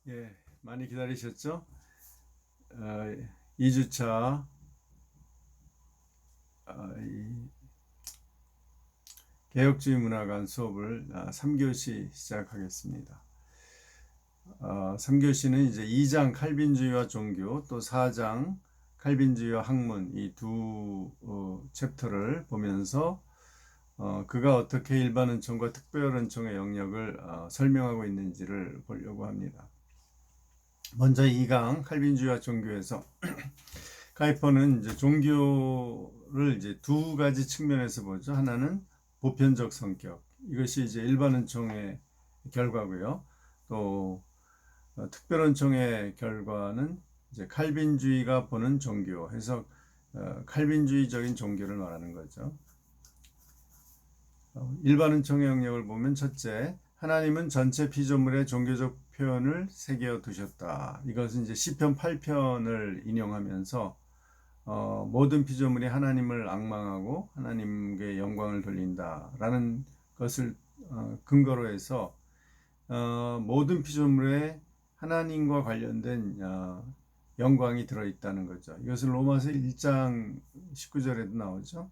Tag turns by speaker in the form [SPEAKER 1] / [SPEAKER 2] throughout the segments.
[SPEAKER 1] 예, 많이 기다리셨죠? 2주차 개혁주의 문화관 수업을 3교시 시작하겠습니다. 3교시는 이제 2장 칼빈주의와 종교, 또 4장 칼빈주의와 학문 이 두 챕터를 보면서 그가 어떻게 일반 은총과 특별 은총의 영역을 설명하고 있는지를 보려고 합니다. 먼저 2강 칼빈주의와 종교에서 카이퍼는 이제 종교를 이제 두 가지 측면에서 보죠. 하나는 보편적 성격. 이것이 이제 일반 은총의 결과고요. 또 특별 은총의 결과는 이제 칼빈주의가 보는 종교 해서 칼빈주의적인 종교를 말하는 거죠. 일반 은총의 영역을 보면 첫째, 하나님은 전체 피조물의 종교적 표현을 새겨 두셨다. 이것은 이제 시편 8편을 인용하면서 모든 피조물이 하나님을 앙망하고 하나님께 영광을 돌린다라는 것을 근거로 해서 모든 피조물에 하나님과 관련된 영광이 들어있다는 거죠. 이것을 로마서 1장 19절에도 나오죠.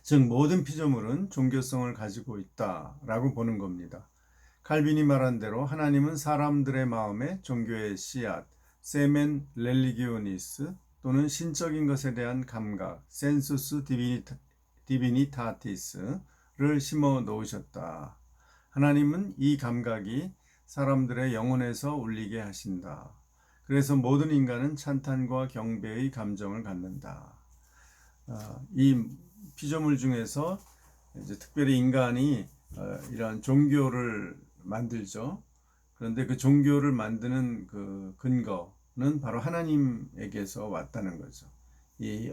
[SPEAKER 1] 즉 모든 피조물은 종교성을 가지고 있다라고 보는 겁니다. 칼빈이 말한 대로 하나님은 사람들의 마음에 종교의 씨앗, 세멘 렐리기오니스 또는 신적인 것에 대한 감각, 센수스 디비니타티스를 심어 놓으셨다. 하나님은 이 감각이 사람들의 영혼에서 울리게 하신다. 그래서 모든 인간은 찬탄과 경배의 감정을 갖는다. 이 피조물 중에서 이제 특별히 인간이 이러한 종교를 만들죠. 그런데 그 종교를 만드는 그 근거는 바로 하나님에게서 왔다는 거죠. 이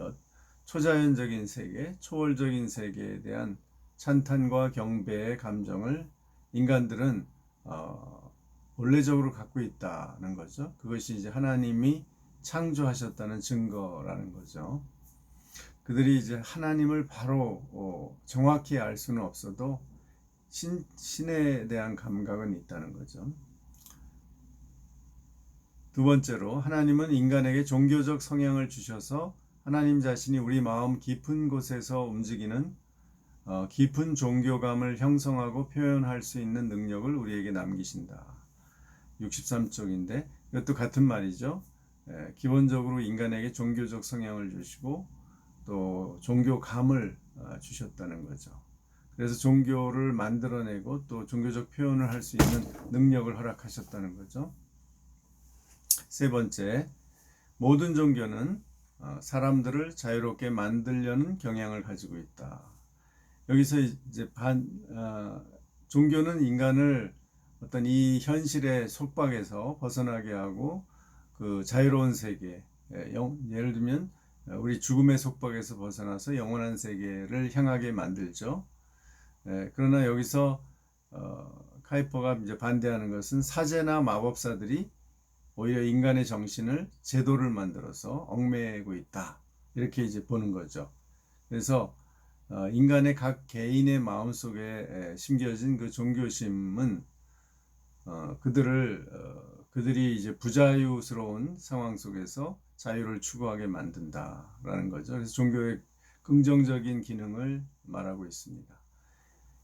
[SPEAKER 1] 초자연적인 세계, 초월적인 세계에 대한 찬탄과 경배의 감정을 인간들은 원래적으로 갖고 있다는 거죠. 그것이 이제 하나님이 창조하셨다는 증거라는 거죠. 그들이 이제 하나님을 바로 정확히 알 수는 없어도 신에 대한 감각은 있다는 거죠. 두 번째로 하나님은 인간에게 종교적 성향을 주셔서 하나님 자신이 우리 마음 깊은 곳에서 움직이는 깊은 종교감을 형성하고 표현할 수 있는 능력을 우리에게 남기신다. 63쪽인데 이것도 같은 말이죠. 기본적으로 인간에게 종교적 성향을 주시고 또 종교감을 주셨다는 거죠. 그래서 종교를 만들어내고 또 종교적 표현을 할 수 있는 능력을 허락하셨다는 거죠. 세 번째, 모든 종교는 사람들을 자유롭게 만들려는 경향을 가지고 있다. 여기서 이제 종교는 인간을 어떤 이 현실의 속박에서 벗어나게 하고 그 자유로운 세계, 예를 들면 우리 죽음의 속박에서 벗어나서 영원한 세계를 향하게 만들죠. 그러나 여기서 카이퍼가 이제 반대하는 것은 사제나 마법사들이 오히려 인간의 정신을 제도를 만들어서 얽매고 있다. 이렇게 이제 보는 거죠. 그래서 인간의 각 개인의 마음속에 심겨진 그 종교심은 그들이 이제 부자유스러운 상황 속에서 자유를 추구하게 만든다라는 거죠. 그래서 종교의 긍정적인 기능을 말하고 있습니다.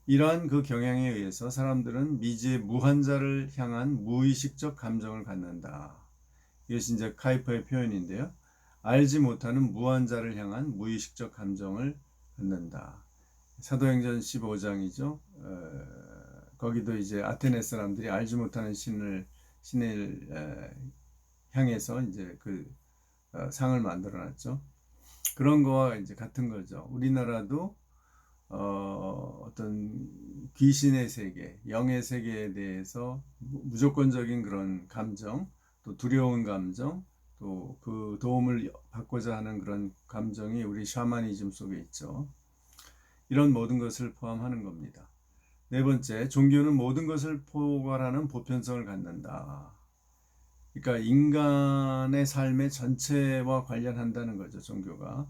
[SPEAKER 1] 이러한 그 경향에 의해서 사람들은 미지의 무한자를 향한 무의식적 감정을 갖는다. 이것이 이제 카이퍼의 표현인데요. 알지 못하는 무한자를 향한 무의식적 감정을 갖는다. 사도행전 15장이죠. 거기도 이제 아테네 사람들이 알지 못하는 신을 향해서 이제 그 상을 만들어놨죠. 그런 거와 이제 같은 거죠. 우리나라도 어떤 귀신의 세계, 영의 세계에 대해서 무조건적인 그런 감정, 또 두려운 감정, 또 그 도움을 받고자 하는 그런 감정이 우리 샤머니즘 속에 있죠. 이런 모든 것을 포함하는 겁니다. 네 번째, 종교는 모든 것을 포괄하는 보편성을 갖는다. 그러니까 인간의 삶의 전체와 관련한다는 거죠, 종교가.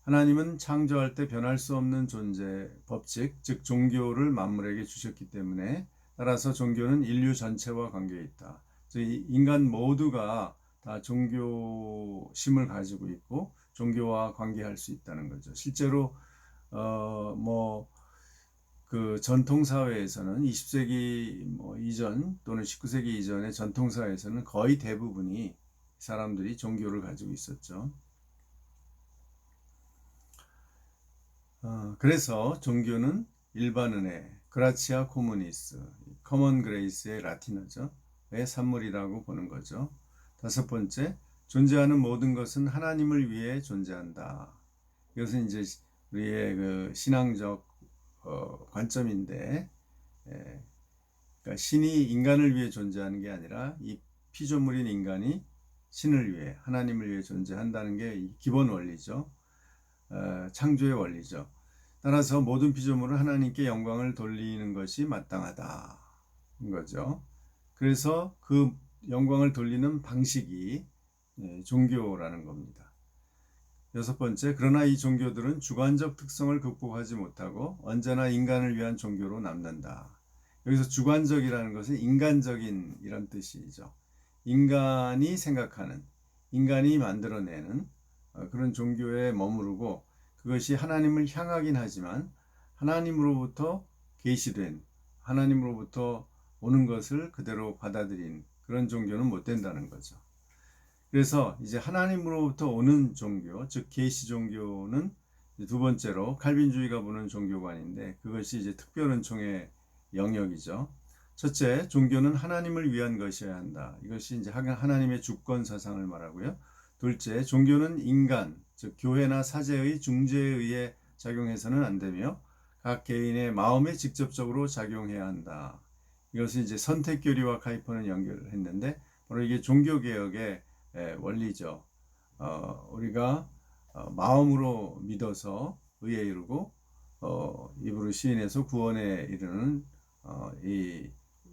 [SPEAKER 1] 하나님은 창조할 때 변할 수 없는 존재, 법칙, 즉 종교를 만물에게 주셨기 때문에 따라서 종교는 인류 전체와 관계 있다. 즉 인간 모두가 다 종교심을 가지고 있고 종교와 관계할 수 있다는 거죠. 실제로 그 전통 사회에서는 20세기 이전 또는 19세기 이전의 전통 사회에서는 거의 대부분이 사람들이 종교를 가지고 있었죠. 그래서 종교는 일반 은혜, 그라치아 코무니스, 커먼 그레이스의 라틴어죠. 의 산물이라고 보는 거죠. 다섯 번째, 존재하는 모든 것은 하나님을 위해 존재한다. 이것은 이제 우리의 그 신앙적 관점인데, 그러니까 신이 인간을 위해 존재하는 게 아니라 이 피조물인 인간이 신을 위해, 하나님을 위해 존재한다는 게 기본 원리죠. 창조의 원리죠. 따라서 모든 피조물은 하나님께 영광을 돌리는 것이 마땅하다. 인 거죠. 그래서 그 영광을 돌리는 방식이 종교라는 겁니다. 여섯 번째, 그러나 이 종교들은 주관적 특성을 극복하지 못하고 언제나 인간을 위한 종교로 남는다. 여기서 주관적이라는 것은 인간적인 이런 뜻이죠. 인간이 생각하는, 인간이 만들어내는 그런 종교에 머무르고 그것이 하나님을 향하긴 하지만 하나님으로부터 계시된, 하나님으로부터 오는 것을 그대로 받아들인 그런 종교는 못 된다는 거죠. 그래서 이제 하나님으로부터 오는 종교, 즉 계시 종교는 두 번째로 칼빈주의가 보는 종교관인데 그것이 이제 특별은총의 영역이죠. 첫째, 종교는 하나님을 위한 것이어야 한다. 이것이 이제 하나님의 주권 사상을 말하고요. 둘째, 종교는 인간, 즉 교회나 사제의 중재에 의해 작용해서는 안 되며 각 개인의 마음에 직접적으로 작용해야 한다. 이것을 이제 선택교리와 카이퍼는 연결했는데 바로 이게 종교개혁의 원리죠. 우리가 마음으로 믿어서 의에 이르고 입으로 시인해서 구원에 이르는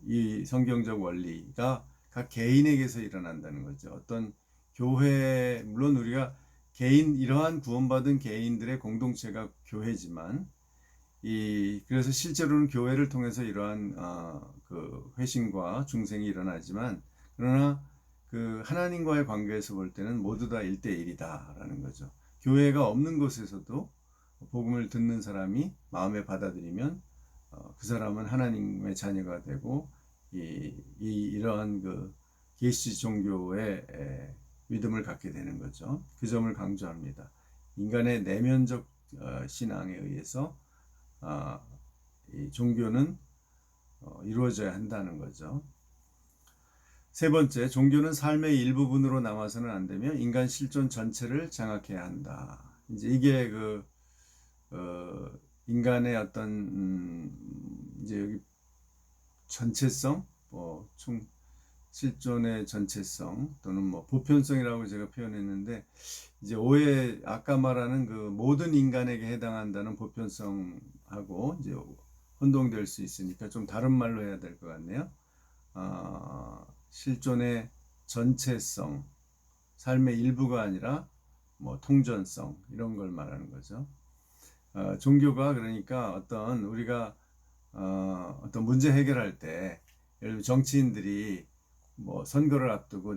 [SPEAKER 1] 이 성경적 원리가 각 개인에게서 일어난다는 거죠. 어떤 교회, 물론 우리가 이러한 구원받은 개인들의 공동체가 교회지만 그래서 실제로는 교회를 통해서 이러한 그 회심과 중생이 일어나지만 그러나 그 하나님과의 관계에서 볼 때는 모두 다 1대1이다라는 거죠. 교회가 없는 곳에서도 복음을 듣는 사람이 마음에 받아들이면 그 사람은 하나님의 자녀가 되고 이러한 그 계시 종교의 믿음을 갖게 되는 거죠. 그 점을 강조합니다. 인간의 내면적 신앙에 의해서 이 종교는 이루어져야 한다는 거죠. 세 번째, 종교는 삶의 일부분으로 남아서는 안 되며 인간 실존 전체를 장악해야 한다. 이제 이게 인간의 어떤 이제 여기 전체성, 총 실존의 전체성 또는 보편성이라고 제가 표현했는데 이제 아까 말하는 그 모든 인간에게 해당한다는 보편성하고 이제 혼동될 수 있으니까 좀 다른 말로 해야 될 것 같네요. 실존의 전체성, 삶의 일부가 아니라 통전성 이런 걸 말하는 거죠. 종교가 그러니까 우리가 어떤 문제 해결할 때 예를 들어 정치인들이 선거를 앞두고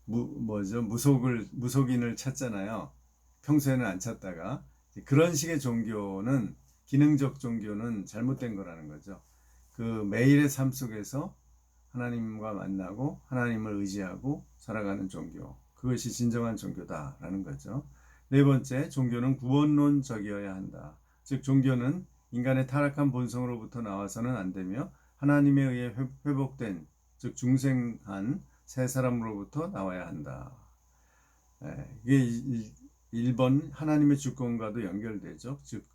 [SPEAKER 1] 무속인을 찾잖아요. 평소에는 안 찾다가 그런 식의 종교는 기능적 종교는 잘못된 거라는 거죠. 그 매일의 삶 속에서 하나님과 만나고 하나님을 의지하고 살아가는 종교, 그것이 진정한 종교다라는 거죠. 네 번째, 종교는 구원론적이어야 한다. 즉 종교는 인간의 타락한 본성으로부터 나와서는 안 되며 하나님에 의해 회복된, 즉 중생한 새 사람으로부터 나와야 한다. 이게 1번 하나님의 주권과도 연결되죠. 즉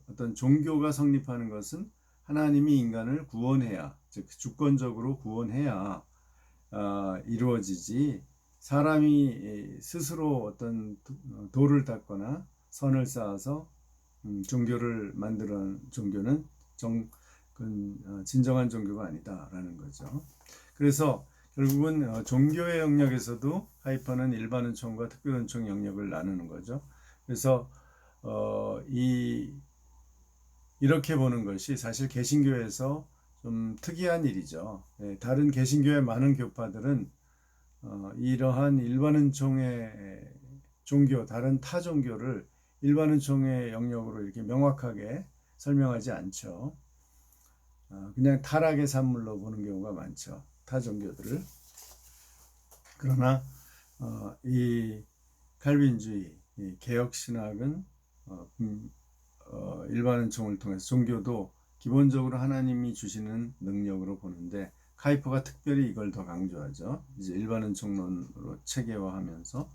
[SPEAKER 1] 어떤 종교가 성립하는 것은 하나님이 인간을 구원해야, 즉 주권적으로 구원해야 이루어지지 사람이 스스로 어떤 도를 닦거나 선을 쌓아서 종교를 만드는 종교는 진정한 종교가 아니다라는 거죠. 그래서 결국은 종교의 영역에서도 하이퍼는 일반 은총과 특별 은총 영역을 나누는 거죠. 그래서 이 이렇게 보는 것이 사실 개신교에서 좀 특이한 일이죠. 다른 개신교의 많은 교파들은 이러한 일반은총의 종교, 다른 타 종교를 일반은총의 영역으로 이렇게 명확하게 설명하지 않죠. 그냥 타락의 산물로 보는 경우가 많죠. 타 종교들을. 그러나 이 칼빈주의, 이 개혁신학은 일반은총을 통해서 종교도 기본적으로 하나님이 주시는 능력으로 보는데, 카이퍼가 특별히 이걸 더 강조하죠. 이제 일반은총론으로 체계화하면서.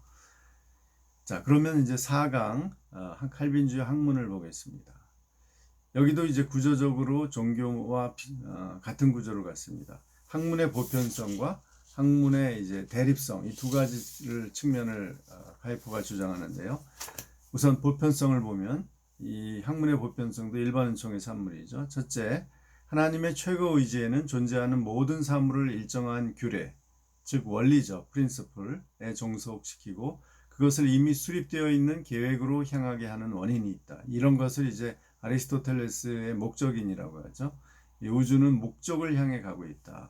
[SPEAKER 1] 자, 그러면 이제 4강 칼빈주의 학문을 보겠습니다. 여기도 이제 구조적으로 종교와 같은 구조를 갖습니다. 학문의 보편성과 학문의 이제 대립성, 이 두 가지를 측면을 카이퍼가 주장하는데요. 우선 보편성을 보면 이 학문의 보편성도 일반은총의 산물이죠. 첫째, 하나님의 최고 의지에는 존재하는 모든 사물을 일정한 규례, 즉 원리적 프린시플에 종속시키고 그것을 이미 수립되어 있는 계획으로 향하게 하는 원인이 있다. 이런 것을 이제 아리스토텔레스의 목적인이라고 하죠. 이 우주는 목적을 향해 가고 있다.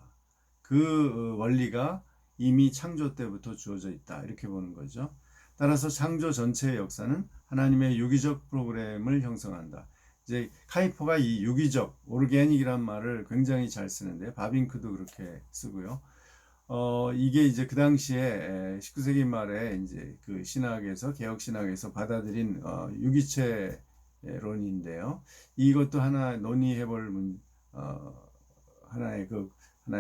[SPEAKER 1] 그 원리가 이미 창조 때부터 주어져 있다. 이렇게 보는 거죠. 따라서 창조 전체의 역사는 하나님의 유기적 프로그램을 형성한다. 이제 카이퍼가 이 유기적, 오르게닉이란 말을 굉장히 잘 쓰는데, 바빙크도 그렇게 쓰고요. 이게 이제 그 당시에 19세기 말에 이제 그 신학에서, 개혁 신학에서 받아들인 유기체론인데요. 이것도 하나 논의해볼 하나의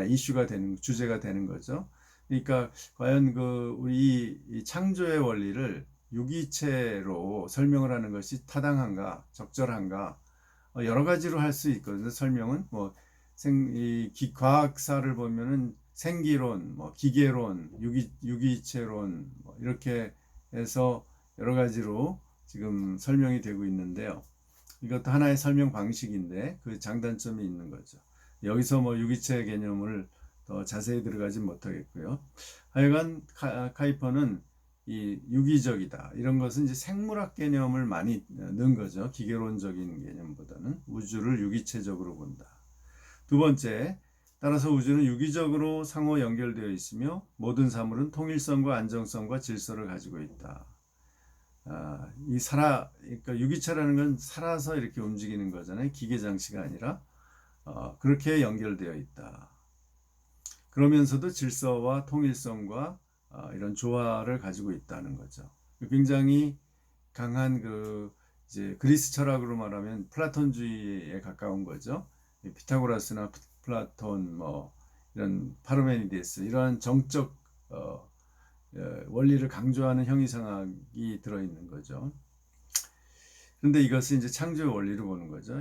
[SPEAKER 1] 이슈가 되는, 주제가 되는 거죠. 그러니까 과연 우리 이 창조의 원리를 유기체로 설명을 하는 것이 타당한가, 적절한가, 여러 가지로 할 수 있거든요. 설명은 과학사를 보면은 생기론, 기계론, 유기체론, 이렇게 해서 여러 가지로 지금 설명이 되고 있는데요. 이것도 하나의 설명 방식인데 그 장단점이 있는 거죠. 여기서 유기체 개념을 더 자세히 들어가지 못하겠고요. 하여간 카이퍼는 이 유기적이다, 이런 것은 이제 생물학 개념을 많이 넣은 거죠. 기계론적인 개념보다는 우주를 유기체적으로 본다. 두 번째, 따라서 우주는 유기적으로 상호 연결되어 있으며 모든 사물은 통일성과 안정성과 질서를 가지고 있다. 그러니까 유기체라는 건 살아서 이렇게 움직이는 거잖아요. 기계 장치가 아니라 그렇게 연결되어 있다. 그러면서도 질서와 통일성과 이런 조화를 가지고 있다는 거죠. 굉장히 강한 이제 그리스 철학으로 말하면 플라톤주의에 가까운 거죠. 피타고라스나 플라톤, 이런 파르메니데스, 이러한 정적 원리를 강조하는 형이상학이 들어있는 거죠. 그런데 이것은 이제 창조의 원리를 보는 거죠.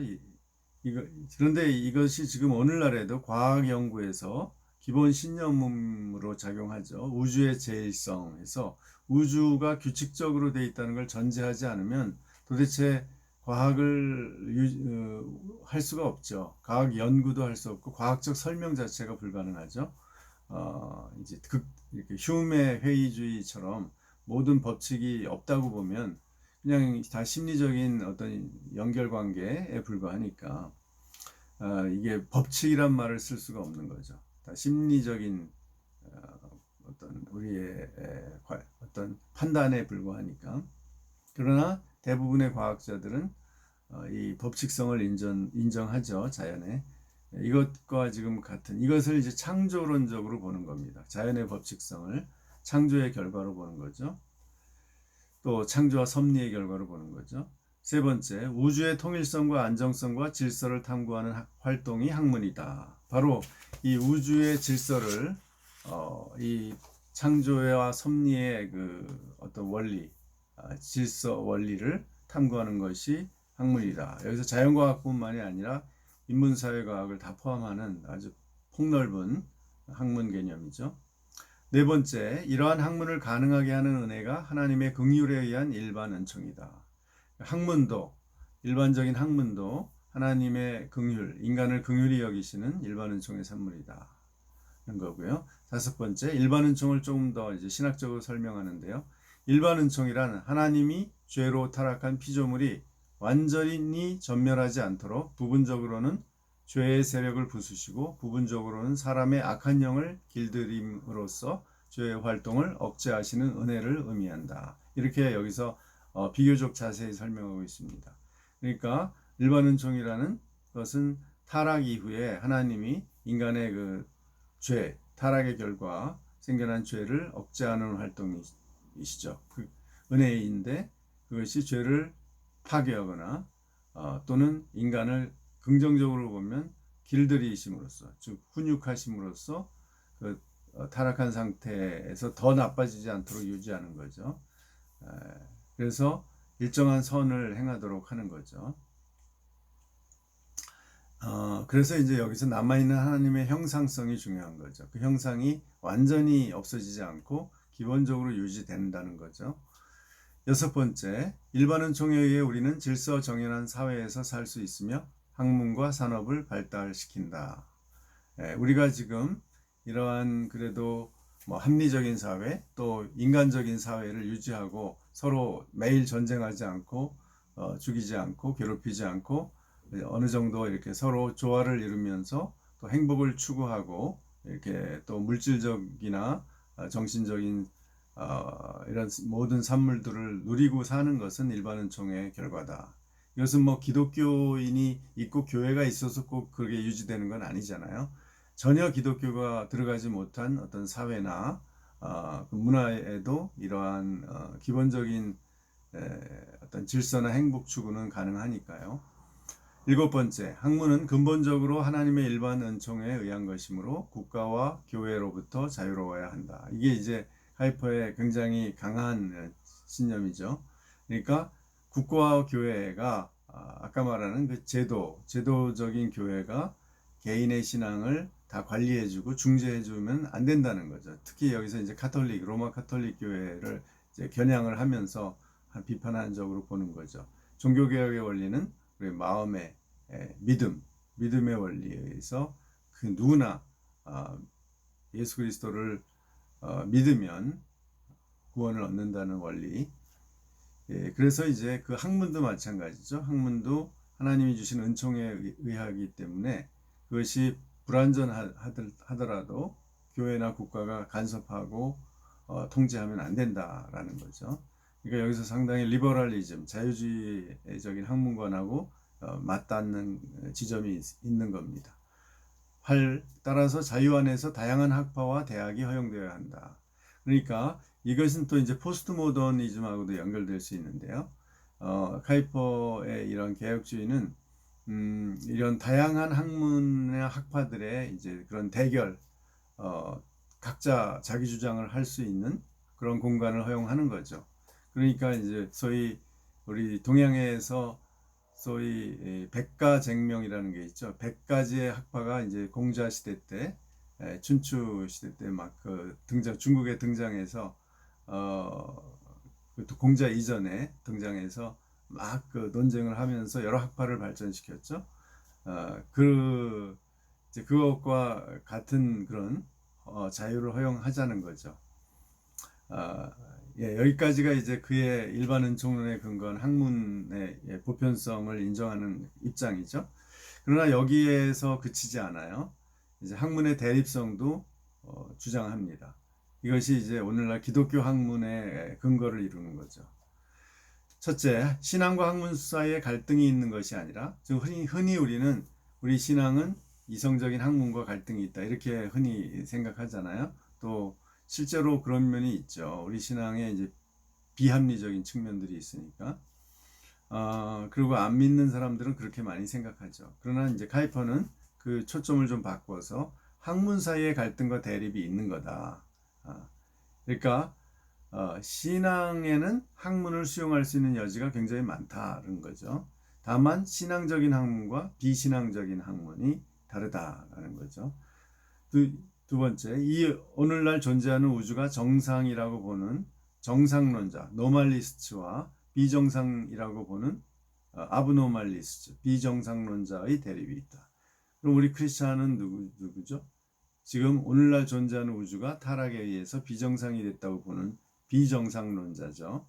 [SPEAKER 1] 그런데 이것이 지금 오늘날에도 과학 연구에서 기본 신념으로 작용하죠. 우주의 제일성에서 우주가 규칙적으로 되어 있다는 걸 전제하지 않으면 도대체 과학을 할 수가 없죠. 과학 연구도 할 수 없고 과학적 설명 자체가 불가능하죠. 이제 이렇게 휴메 회의주의처럼 모든 법칙이 없다고 보면 그냥 다 심리적인 어떤 연결관계에 불과하니까 이게 법칙이란 말을 쓸 수가 없는 거죠. 다 심리적인 어떤 우리의 어떤 판단에 불과하니까. 그러나 대부분의 과학자들은 이 법칙성을 인정하죠. 자연의. 이것과 지금 같은, 이것을 이제 창조론적으로 보는 겁니다. 자연의 법칙성을 창조의 결과로 보는 거죠. 또 창조와 섭리의 결과로 보는 거죠. 세 번째, 우주의 통일성과 안정성과 질서를 탐구하는 활동이 학문이다. 바로 이 우주의 질서를 이 창조와 섭리의 어떤 원리, 질서 원리를 탐구하는 것이 학문이다. 여기서 자연과학뿐만이 아니라 인문사회과학을 다 포함하는 아주 폭넓은 학문 개념이죠. 네 번째, 이러한 학문을 가능하게 하는 은혜가 하나님의 긍휼에 의한 일반 은총이다. 학문도, 일반적인 학문도 하나님의 긍휼, 인간을 긍휼히 여기시는 일반 은총의 산물이다. 는 거고요. 다섯 번째, 일반 은총을 조금 더 이제 신학적으로 설명하는데요. 일반 은총이란 하나님이 죄로 타락한 피조물이 완전히 전멸하지 않도록 부분적으로는 죄의 세력을 부수시고 부분적으로는 사람의 악한 영을 길들임으로써 죄의 활동을 억제하시는 은혜를 의미한다. 이렇게 여기서 비교적 자세히 설명하고 있습니다. 그러니까 일반 은총이라는 것은 타락 이후에 하나님이 인간의 그 죄, 타락의 결과 생겨난 죄를 억제하는 활동이시죠. 그 은혜인데 그것이 죄를 파괴하거나 또는 인간을 긍정적으로 보면 길들이심으로써, 즉 훈육하심으로써 그 타락한 상태에서 더 나빠지지 않도록 유지하는 거죠. 그래서 일정한 선을 행하도록 하는 거죠. 그래서 이제 여기서 남아있는 하나님의 형상성이 중요한 거죠. 그 형상이 완전히 없어지지 않고 기본적으로 유지된다는 거죠. 여섯 번째, 일반 은총에 의해 우리는 질서 정연한 사회에서 살 수 있으며 학문과 산업을 발달시킨다. 우리가 지금 이러한 그래도 뭐 합리적인 사회 또 인간적인 사회를 유지하고 서로 매일 전쟁하지 않고 죽이지 않고 괴롭히지 않고 어느 정도 이렇게 서로 조화를 이루면서 또 행복을 추구하고 이렇게 또 물질적이나 정신적인 이런 모든 산물들을 누리고 사는 것은 일반 은총의 결과다. 이것은 뭐 기독교인이 있고 교회가 있어서 꼭 그게 유지되는 건 아니잖아요. 전혀 기독교가 들어가지 못한 어떤 사회나 그 문화에도 이러한 기본적인 어떤 질서나 행복 추구는 가능하니까요. 일곱 번째, 학문은 근본적으로 하나님의 일반 은총에 의한 것이므로 국가와 교회로부터 자유로워야 한다. 이게 이제 하이퍼의 굉장히 강한 신념이죠. 그러니까 국가와 교회가 아까 말하는 그 제도적인 교회가 개인의 신앙을 다 관리해주고 중재해주면 안 된다는 거죠. 특히 여기서 이제 로마 카톨릭 교회를 이제 겨냥을 하면서 비판한 적으로 보는 거죠. 종교개혁의 원리는 우리 마음의 믿음의 원리에 의해서 그 누구나 예수 그리스도를 믿으면 구원을 얻는다는 원리. 그래서 이제 그 학문도 마찬가지죠. 학문도 하나님이 주신 은총에 의하기 때문에 그것이 불완전하더라도 교회나 국가가 간섭하고 통제하면 안 된다라는 거죠. 그러니까 여기서 상당히 리버럴리즘, 자유주의적인 학문관하고 맞닿는 지점이 있는 겁니다. 8. 따라서 자유 안에서 다양한 학파와 대학이 허용되어야 한다. 그러니까 이것은 또 이제 포스트 모더니즘하고도 연결될 수 있는데요. 카이퍼의 이런 개혁주의는 이런 다양한 학문의 학파들의 이제 그런 대결, 각자 자기 주장을 할 수 있는 그런 공간을 허용하는 거죠. 그러니까 이제 소위 우리 동양에서 소위 백가쟁명이라는 게 있죠. 100가지의 학파가 이제 공자 시대 때, 춘추 시대 때 막 그 중국에 등장해서 공자 이전에 등장해서 막 그 논쟁을 하면서 여러 학파를 발전시켰죠. 이제 그것과 같은 그런 자유를 허용하자는 거죠. 여기까지가 이제 그의 일반 은총론에 근거한 학문의 보편성을 인정하는 입장이죠. 그러나 여기에서 그치지 않아요. 이제 학문의 대립성도 주장합니다. 이것이 이제 오늘날 기독교 학문의 근거를 이루는 거죠. 첫째, 신앙과 학문 사이에 갈등이 있는 것이 아니라, 즉 흔히 우리는 우리 신앙은 이성적인 학문과 갈등이 있다 이렇게 흔히 생각하잖아요. 또 실제로 그런 면이 있죠. 우리 신앙에 이제 비합리적인 측면들이 있으니까. 그리고 안 믿는 사람들은 그렇게 많이 생각하죠. 그러나 이제 카이퍼는 그 초점을 좀 바꿔서 학문 사이의 갈등과 대립이 있는 거다. 그러니까 신앙에는 학문을 수용할 수 있는 여지가 굉장히 많다는 거죠. 다만 신앙적인 학문과 비신앙적인 학문이 다르다라는 거죠. 두 번째, 이 오늘날 존재하는 우주가 정상이라고 보는 정상론자, 노멀리스트와 비정상이라고 보는 아브노멀리스트, 비정상론자의 대립이 있다. 그럼 우리 크리스찬은 누구죠? 지금 오늘날 존재하는 우주가 타락에 의해서 비정상이 됐다고 보는 비정상론자죠.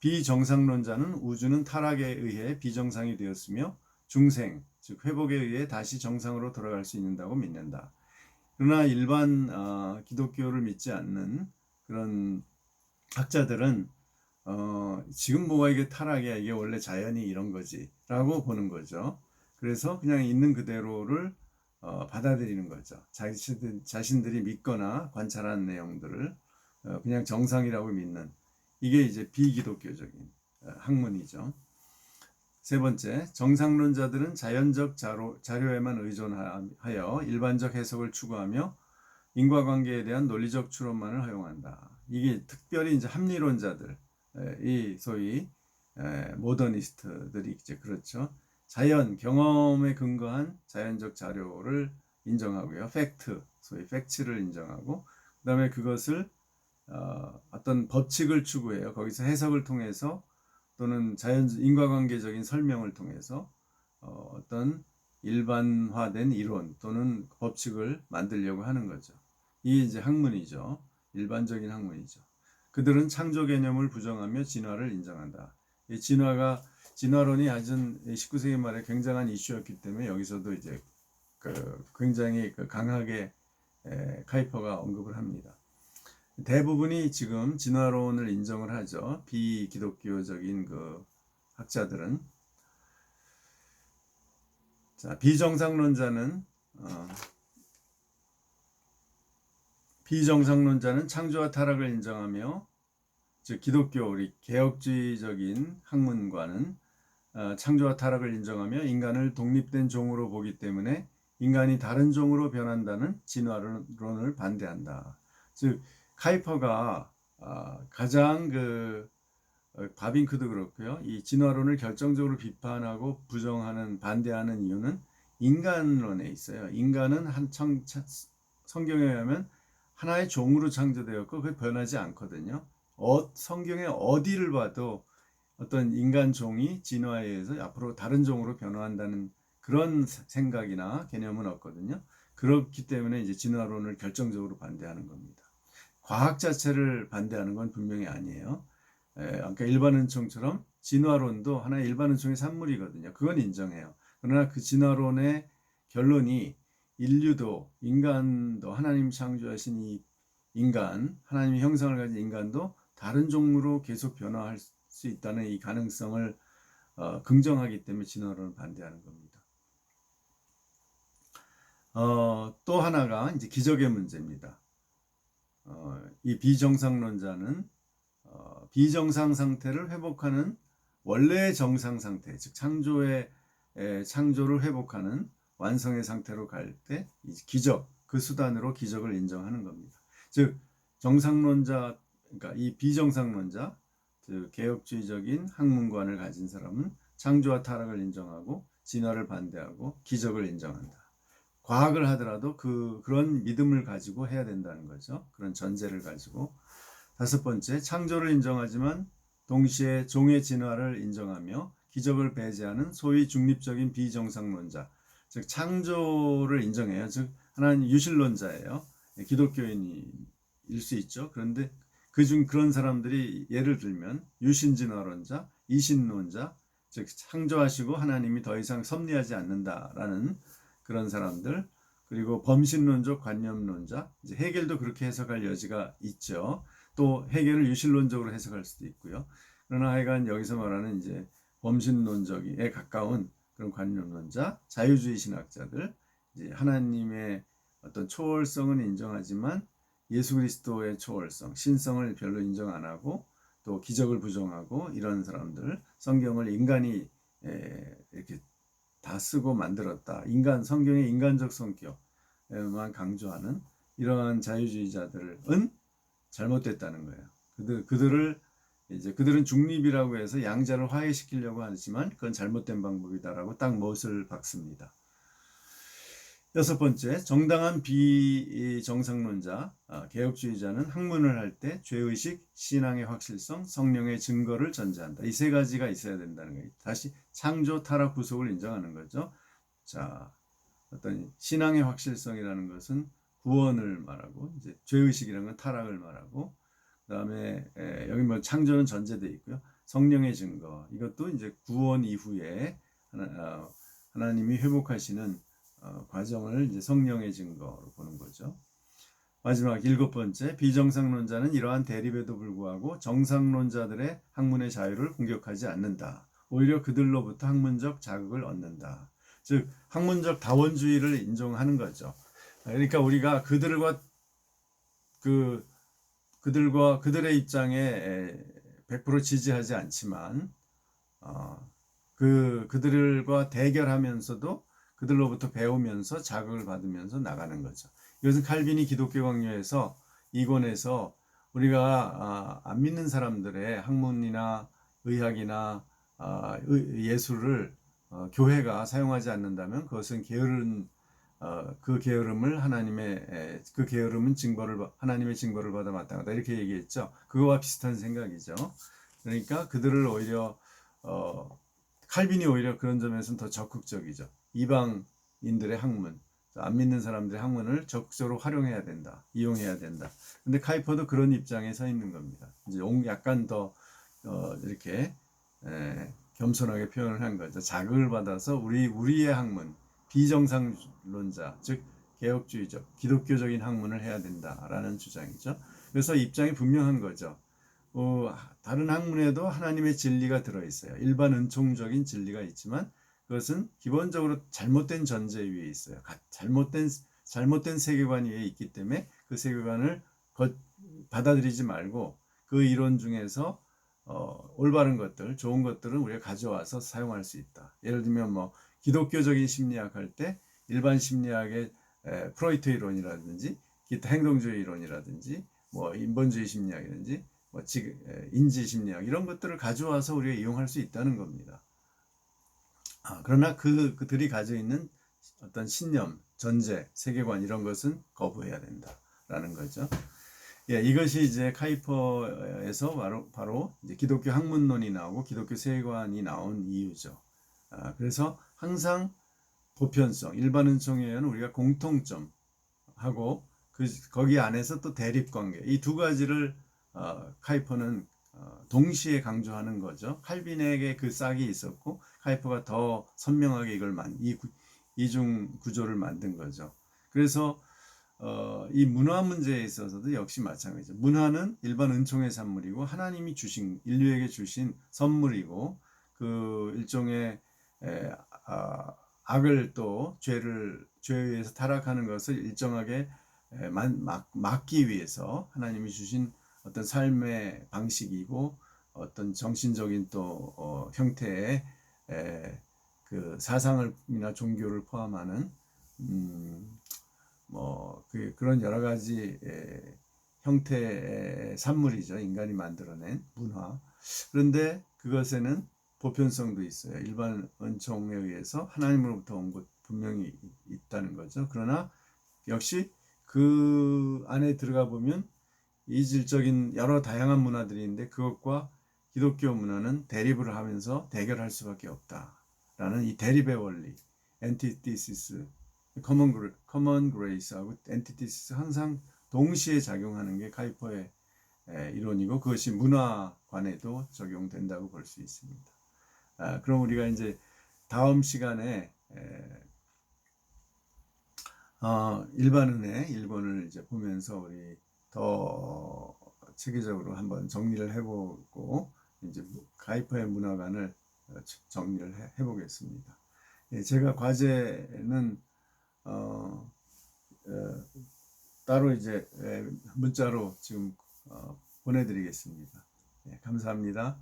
[SPEAKER 1] 비정상론자는 우주는 타락에 의해 비정상이 되었으며 중생, 즉 회복에 의해 다시 정상으로 돌아갈 수 있는다고 믿는다. 그러나 일반 기독교를 믿지 않는 그런 학자들은 지금 뭐가 이게 타락이야, 이게 원래 자연이 이런 거지 라고 보는 거죠. 그래서 그냥 있는 그대로를 받아들이는 거죠. 자신들이 믿거나 관찰한 내용들을 그냥 정상이라고 믿는, 이게 이제 비기독교적인 학문이죠. 세 번째, 정상론자들은 자연적 자료에만 의존하여 일반적 해석을 추구하며 인과관계에 대한 논리적 추론만을 허용한다. 이게 특별히 이제 합리론자들, 이 소위 모더니스트들이 이제 그렇죠. 자연 경험에 근거한 자연적 자료를 인정하고요. 팩트, 소위 팩츠를 인정하고, 그다음에 그것을 어떤 법칙을 추구해요. 거기서 해석을 통해서 또는 인과관계적인 설명을 통해서 어떤 일반화된 이론 또는 법칙을 만들려고 하는 거죠. 이게 이제 학문이죠. 일반적인 학문이죠. 그들은 창조 개념을 부정하며 진화를 인정한다. 이 진화론이 아주 19세기 말에 굉장한 이슈였기 때문에 여기서도 이제 굉장히 강하게 카이퍼가 언급을 합니다. 대부분이 지금 진화론을 인정을 하죠. 비기독교적인 그 학자들은. 자, 비정상론자는 창조와 타락을 인정하며, 즉 기독교 우리 개혁주의적인 학문과는 창조와 타락을 인정하며 인간을 독립된 종으로 보기 때문에 인간이 다른 종으로 변한다는 진화론을 반대한다. 즉 카이퍼가 가장 바빙크도 그렇고요. 이 진화론을 결정적으로 비판하고 부정하는, 반대하는 이유는 인간론에 있어요. 인간은 성경에 의하면 하나의 종으로 창조되었고 그게 변하지 않거든요. 성경에 어디를 봐도 어떤 인간 종이 진화에 의해서 앞으로 다른 종으로 변화한다는 그런 생각이나 개념은 없거든요. 그렇기 때문에 이제 진화론을 결정적으로 반대하는 겁니다. 과학 자체를 반대하는 건 분명히 아니에요. 그러니까 일반은총처럼 진화론도 하나의 일반은총의 산물이거든요. 그건 인정해요. 그러나 그 진화론의 결론이 인간도 하나님 창조하신 이 인간, 하나님의 형상을 가진 인간도 다른 종으로 계속 변화할 수 있다는 이 가능성을 긍정하기 때문에 진화론을 반대하는 겁니다. 또 하나가 이제 기적의 문제입니다. 이 비정상론자는 비정상 상태를 회복하는 원래의 정상 상태, 즉 창조를 회복하는 완성의 상태로 갈 때 기적, 그 수단으로 기적을 인정하는 겁니다. 즉 정상론자, 그러니까 이 비정상론자, 즉 개혁주의적인 학문관을 가진 사람은 창조와 타락을 인정하고 진화를 반대하고 기적을 인정한다. 과학을 하더라도 그런 믿음을 가지고 해야 된다는 거죠. 그런 전제를 가지고. 다섯 번째, 창조를 인정하지만 동시에 종의 진화를 인정하며 기적을 배제하는 소위 중립적인 비정상론자, 즉 창조를 인정해요. 즉 하나님 유실론자예요. 기독교인일 수 있죠. 그런데 그런 사람들이 예를 들면 유신진화론자, 이신론자, 즉 창조하시고 하나님이 더 이상 섭리하지 않는다라는 그런 사람들, 그리고 범신론적 관념론자, 이제 해겔도 그렇게 해석할 여지가 있죠. 또 해겔을 유실론적으로 해석할 수도 있고요. 그러나 하여간 여기서 말하는 이제 범신론적에 가까운 그런 관념론자, 자유주의 신학자들, 이제 하나님의 어떤 초월성은 인정하지만 예수 그리스도의 초월성, 신성을 별로 인정 안 하고 또 기적을 부정하고 이런 사람들, 성경을 인간이 이렇게 다 쓰고 만들었다. 성경의 인간적 성격만 강조하는 이러한 자유주의자들은 잘못됐다는 거예요. 그들은 중립이라고 해서 양자를 화해시키려고 하지만 그건 잘못된 방법이다라고 딱 못을 박습니다. 여섯 번째, 정당한 비정상론자, 개혁주의자는 학문을 할 때 죄의식, 신앙의 확실성, 성령의 증거를 전제한다. 이 세 가지가 있어야 된다는 거예요. 다시 창조, 타락, 구속을 인정하는 거죠. 자, 어떤 신앙의 확실성이라는 것은 구원을 말하고, 이제 죄의식이라는 건 타락을 말하고, 그다음에 여기 뭐 창조는 전제되어 있고요. 성령의 증거. 이것도 이제 구원 이후에 하나님이 회복하시는 과정을 이제 성령의 증거로 보는 거죠. 마지막 7번째, 비정상론자는 이러한 대립에도 불구하고 정상론자들의 학문의 자유를 공격하지 않는다. 오히려 그들로부터 학문적 자극을 얻는다. 즉 학문적 다원주의를 인정하는 거죠. 그러니까 우리가 그들의 입장에 100% 지지하지 않지만 그들과 대결하면서도 그들로부터 배우면서 자극을 받으면서 나가는 거죠. 이것은 칼빈이 기독교 강요에서 이권에서 우리가 안 믿는 사람들의 학문이나 의학이나 예술을 교회가 사용하지 않는다면 그것은 그 게으름을 하나님의 징벌을 받아 마땅하다 이렇게 얘기했죠. 그거와 비슷한 생각이죠. 그러니까 그들을 오히려 칼빈이 오히려 그런 점에서는 더 적극적이죠. 이방인들의 학문, 안 믿는 사람들의 학문을 적극적으로 활용해야 된다, 이용해야 된다. 근데 카이퍼도 그런 입장에 서 있는 겁니다. 이제 약간 더 이렇게 겸손하게 표현을 한 거죠. 자극을 받아서 우리의 학문, 비정상론자, 즉 개혁주의적, 기독교적인 학문을 해야 된다라는 주장이죠. 그래서 입장이 분명한 거죠. 다른 학문에도 하나님의 진리가 들어있어요. 일반 은총적인 진리가 있지만 그것은 기본적으로 잘못된 전제 위에 있어요. 잘못된 세계관 위에 있기 때문에 그 세계관을 받아들이지 말고 그 이론 중에서 올바른 것들, 좋은 것들은 우리가 가져와서 사용할 수 있다. 예를 들면 뭐 기독교적인 심리학 할 때 일반 심리학의 프로이트 이론이라든지 기타 행동주의 이론이라든지 뭐 인본주의 심리학이라든지 뭐 인지 심리학 이런 것들을 가져와서 우리가 이용할 수 있다는 겁니다. 그러나 그들이 가지고 있는 어떤 신념, 전제, 세계관 이런 것은 거부해야 된다라는 거죠. 예, 이것이 이제 카이퍼에서 바로 이제 기독교 학문론이 나오고 기독교 세계관이 나온 이유죠. 그래서 항상 보편성, 일반 은총에는 우리가 공통점하고 거기 안에서 또 대립관계 이 두 가지를 카이퍼는 동시에 강조하는 거죠. 칼빈에게 그 싹이 있었고 카이퍼가 더 선명하게 이중 구조를 만든 거죠. 그래서 이 문화 문제에 있어서도 역시 마찬가지죠. 문화는 일반 은총의 산물이고 하나님이 인류에게 주신 선물이고 그 일종의 악을 또 죄에 의해서 타락하는 것을 일정하게 막기 위해서 하나님이 주신 어떤 삶의 방식이고 어떤 정신적인 또 형태의 그 사상이나 종교를 포함하는 그런 여러 가지 형태의 산물이죠. 인간이 만들어낸 문화. 그런데 그것에는 보편성도 있어요. 일반 은총에 의해서 하나님으로부터 온 것 분명히 있다는 거죠. 그러나 역시 그 안에 들어가 보면 이질적인 여러 다양한 문화들이 있는데 그것과 기독교 문화는 대립을 하면서 대결할 수밖에 없다라는 이 대립의 원리, 엔티티시스, 커먼 그레이스하고 엔티티시스 항상 동시에 작용하는 게 카이퍼의 이론이고 그것이 문화관에도 적용된다고 볼 수 있습니다. 그럼 우리가 이제 다음 시간에 일반은의 일본을 이제 보면서 우리 더 체계적으로 한번 정리를 해보고 이제 카이퍼의 문화관을 정리를 해보겠습니다. 제가 과제는 따로 이제 문자로 지금 보내드리겠습니다. 감사합니다.